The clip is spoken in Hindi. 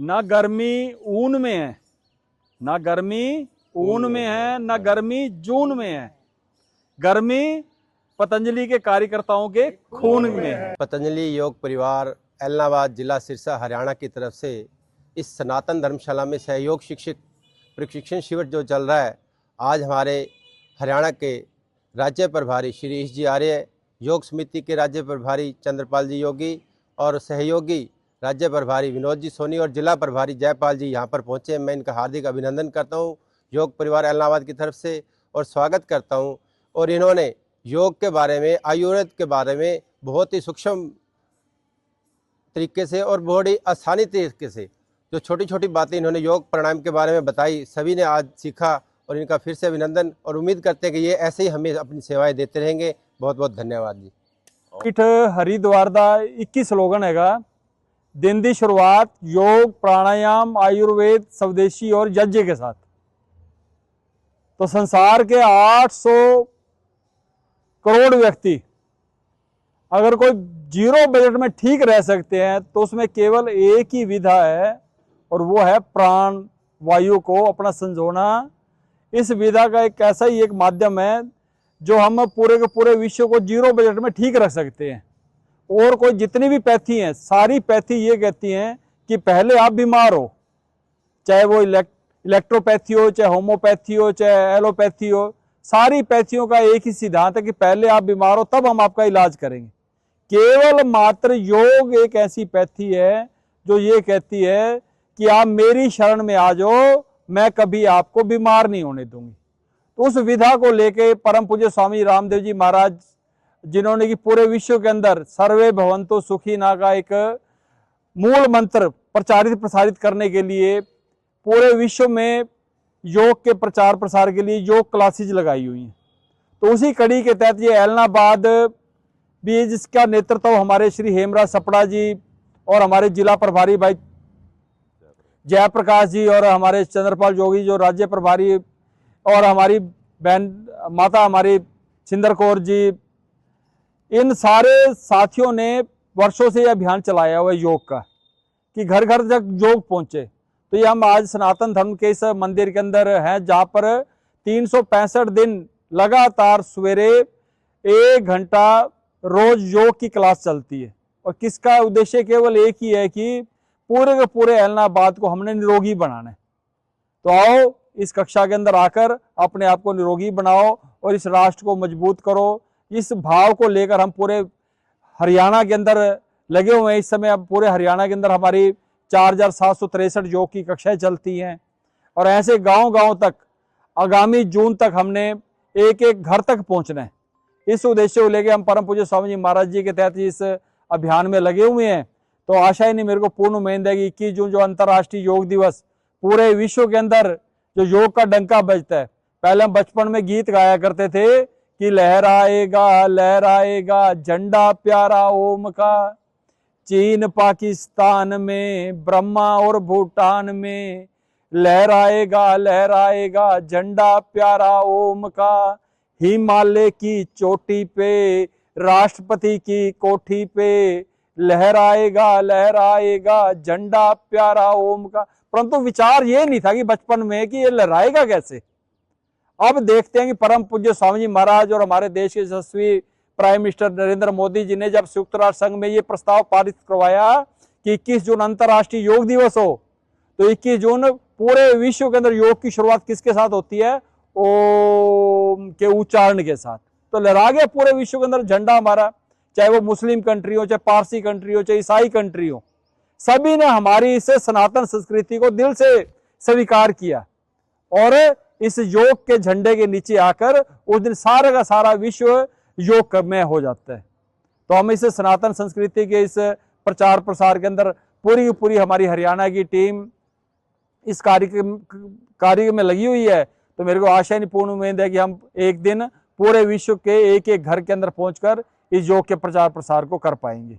ना गर्मी ऊन में है, ना गर्मी ऊन में है, ना गर्मी जून में है, गर्मी पतंजलि के कार्यकर्ताओं के खून में है। पतंजलि योग परिवार एलनाबाद जिला सिरसा हरियाणा की तरफ से इस सनातन धर्मशाला में सहयोग शिक्षक प्रशिक्षण शिविर जो चल रहा है, आज हमारे हरियाणा के राज्य प्रभारी श्री ईश जी आर्य, योग समिति के राज्य प्रभारी चंद्रपाल जी योगी और सहयोगी राज्य प्रभारी विनोद जी सोनी और जिला प्रभारी जयपाल जी यहाँ पर पहुँचे। मैं इनका हार्दिक अभिनंदन करता हूँ योग परिवार एलनाबाद की तरफ से और स्वागत करता हूँ। और इन्होंने योग के बारे में, आयुर्वेद के बारे में बहुत ही सूक्ष्म तरीके से और बहुत ही आसानी तरीके से जो छोटी छोटी बातें इन्होंने योग प्राणायाम के बारे में बताई, सभी ने आज सीखा और इनका फिर से अभिनंदन और उम्मीद करते हैं कि ये ऐसे ही हमें अपनी सेवाएं देते रहेंगे। बहुत बहुत धन्यवाद जी। पीठ हरिद्वार का 21 स्लोगन हैगा, दिन की शुरुआत योग प्राणायाम आयुर्वेद स्वदेशी और यज्ञ के साथ। तो संसार के 800 करोड़ व्यक्ति अगर कोई जीरो बजट में ठीक रह सकते हैं तो उसमें केवल एक ही विधा है और वो है प्राण वायु को अपना संजोना। इस विधा का एक ऐसा ही एक माध्यम है जो हम पूरे के पूरे विश्व को जीरो बजट में ठीक रख सकते हैं। और कोई जितनी भी पैथी हैं, सारी पैथी ये कहती हैं कि पहले आप बीमार हो, चाहे वो इलेक्ट्रोपैथी हो, चाहे होम्योपैथी हो, चाहे एलोपैथी हो, सारी पैथियों का एक ही सिद्धांत है कि पहले आप बीमार हो तब हम आपका इलाज करेंगे। केवल मात्र योग एक ऐसी पैथी है जो ये कहती है कि आप मेरी शरण में आ जाओ, मैं कभी आपको बीमार नहीं होने दूंगी। तो उस विधा को लेके परम पूज्य स्वामी रामदेव जी महाराज, जिन्होंने कि पूरे विश्व के अंदर सर्वे भवन्तु सुखिनः का एक मूल मंत्र प्रचारित प्रसारित करने के लिए पूरे विश्व में योग के प्रचार प्रसार के लिए योग क्लासेज लगाई हुई हैं। तो उसी कड़ी के तहत ये एलनाबाद भी, जिसका नेतृत्व हमारे श्री हेमराज सपड़ा जी और हमारे जिला प्रभारी भाई जयप्रकाश जी और हमारे चंद्रपाल जोगी जो राज्य प्रभारी, और हमारी बहन माता हमारी सिंदर कौर जी, इन सारे साथियों ने वर्षों से यह अभियान चलाया हुआ है योग का कि घर घर तक योग पहुंचे। तो ये हम आज सनातन धर्म के इस मंदिर के अंदर हैं जहाँ पर 365 दिन लगातार सवेरे 1 घंटा रोज योग की क्लास चलती है। और किसका उद्देश्य केवल एक ही है कि पूरे के पूरे एलनाबाद को हमने निरोगी बनाना है। तो आओ इस कक्षा के अंदर आकर अपने आप को निरोगी बनाओ और इस राष्ट्र को मजबूत करो। इस भाव को लेकर हम पूरे हरियाणा के अंदर लगे हुए हैं। इस समय अब पूरे हरियाणा के अंदर हमारी 4763 योग की कक्षाएं चलती हैं और ऐसे गांव-गांव तक आगामी जून तक हमने एक एक घर तक पहुंचना है। इस उद्देश्य को लेकर हम परम पूज्य स्वामी जी महाराज जी के तहत इस अभियान में लगे हुए हैं। तो आशा ही नहीं, मेरे को पूर्ण उम्मीद है कि 21 जून जो अंतर्राष्ट्रीय योग दिवस पूरे विश्व के अंदर जो योग का डंका बजता है। पहले हम बचपन में गीत गाया करते थे कि लहराएगा लहराएगा झंडा प्यारा ओम का, चीन पाकिस्तान में ब्रह्मा और भूटान में, लहराएगा लहराएगा झंडा प्यारा ओम का, हिमालय की चोटी पे राष्ट्रपति की कोठी पे, लहराएगा लहराएगा झंडा प्यारा ओम का। परंतु विचार ये नहीं था कि बचपन में कि ये लहराएगा कैसे। अब देखते हैं कि परम पूज्य स्वामी जी महाराज और हमारे देश के यशस्वी प्राइम मिनिस्टर नरेंद्र मोदी जी ने जब संयुक्त राष्ट्र संघ में ये प्रस्ताव पारित करवाया कि 21 जून अंतर्राष्ट्रीय योग दिवस हो, तो 21 जून पूरे विश्व के अंदर योग की शुरुआत किसके साथ होती है? ओम के उच्चारण के साथ। तो लहरा गया पूरे विश्व के अंदर झंडा हमारा, चाहे वो मुस्लिम कंट्री हो, चाहे पारसी कंट्री हो, चाहे ईसाई कंट्री हो, सभी ने हमारी इस सनातन संस्कृति को दिल से स्वीकार किया और इस योग के झंडे के नीचे आकर उस दिन सारा का सारा विश्व योग में हो जाता है। तो हम इस सनातन संस्कृति के इस प्रचार प्रसार के अंदर पूरी हमारी हरियाणा की टीम इस कार्य में लगी हुई है। तो मेरे को आशा नहीं, पूर्ण उम्मीद है कि हम एक दिन पूरे विश्व के एक एक घर के अंदर पहुंचकर इस योग के प्रचार प्रसार को कर पाएंगे।